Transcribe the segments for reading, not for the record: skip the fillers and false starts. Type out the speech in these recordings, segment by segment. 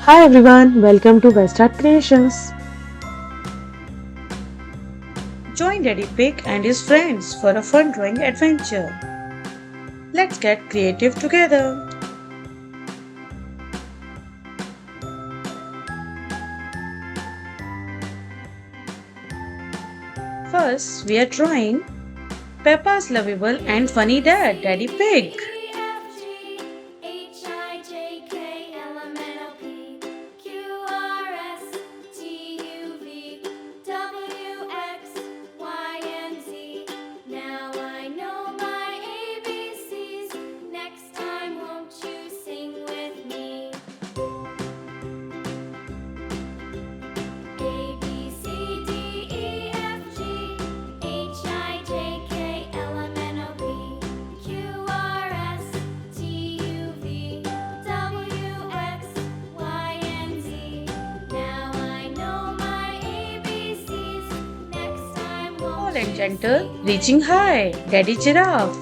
Hi everyone, welcome to West Art Creations. Join Daddy Pig and his friends for a fun drawing adventure. Let's get creative together. First, we are drawing Peppa's lovable and funny dad, Daddy Pig. Tall and gentle, reaching high, Daddy Giraffe.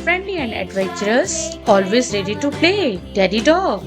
Friendly and adventurous, always ready to play, Daddy Dog.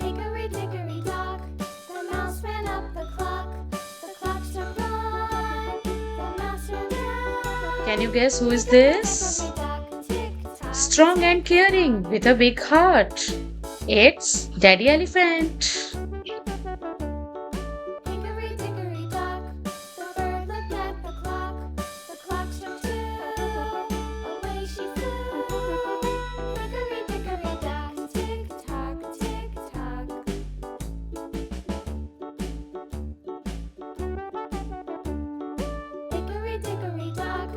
Hickory dickory dock, the mouse ran up the clock. The clock struck one, the mouse ran down. Can you guess who is this? Hickory dock, tick tock. Strong and caring with a big heart. It's Daddy Elephant. Hickory dickory dock, the bird looked at the clock. The clock struck two, away she flew. Hickory dickory dock, tick tock, tick tock. Hickory dickory dock,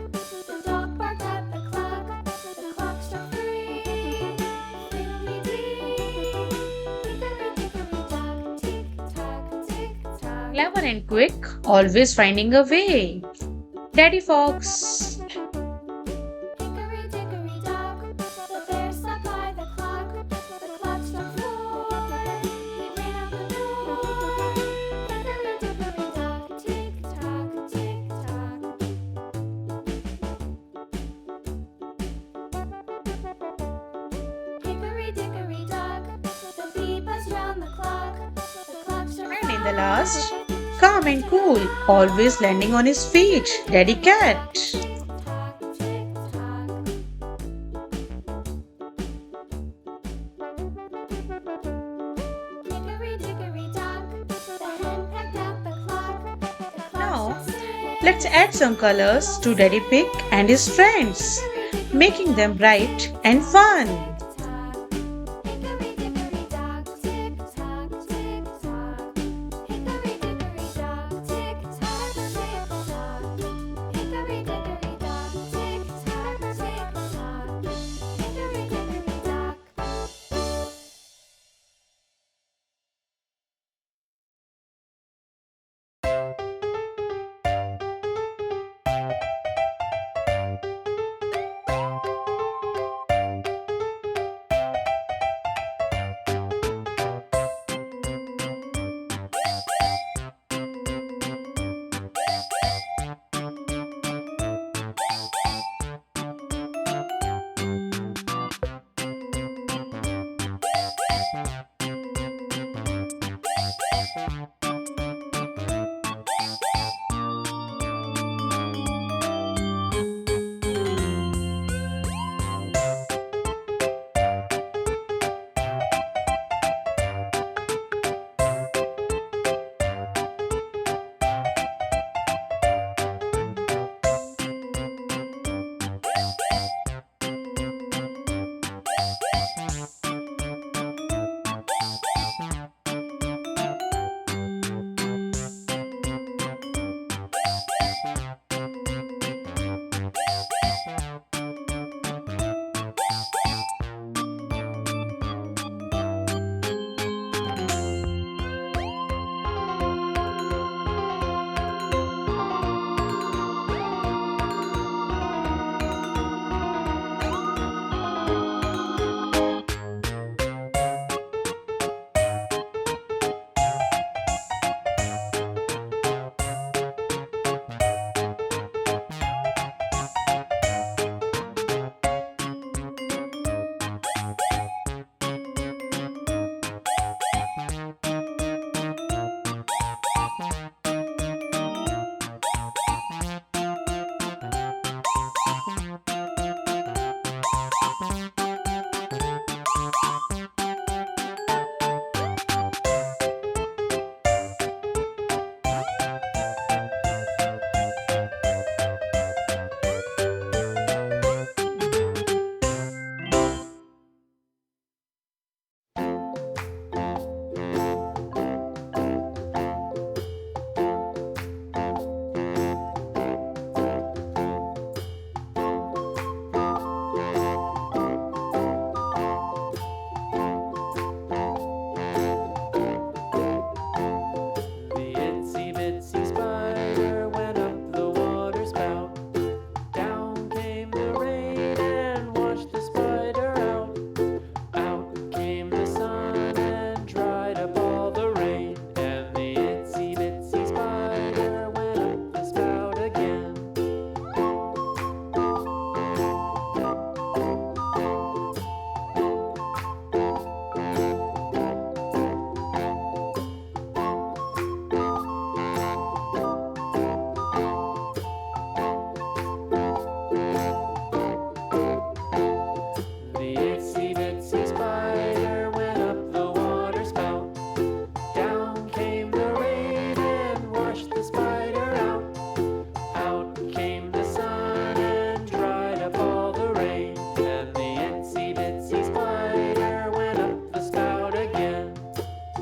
the dog barked at the clock. The clock struck three, fiddly-dee. Hickory dickory dock, tick tock, tick tock. Clever and quick, always finding a way. Daddy Fox. Hickory dickory dock, the bear sat by the clock. The clock struck four, he ran out the door. Hickory dickory dock, tick tock, tick tock. Hickory dickory dock, the bee buzzed round the clock. The clock struck And in the last, five. calm and cool, always landing on his feet, Daddy Cat. Tick tock, tick tock. Hickory dickory dock, the hen pecked at the clock. The clock Now, struck six. let's add some colors to Daddy Pig and his friends, making them bright and fun. Hickory dickory dock, tick tock, tick tock. Hickory dickory dock, tick tock, tick tock. Hickory dickory dock, tick tock, tick tock. Hickory dickory dock.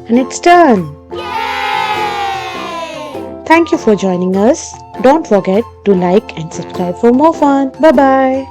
And it's done. Yay! Thank you for joining us. Don't forget to like and subscribe for more fun. Bye bye.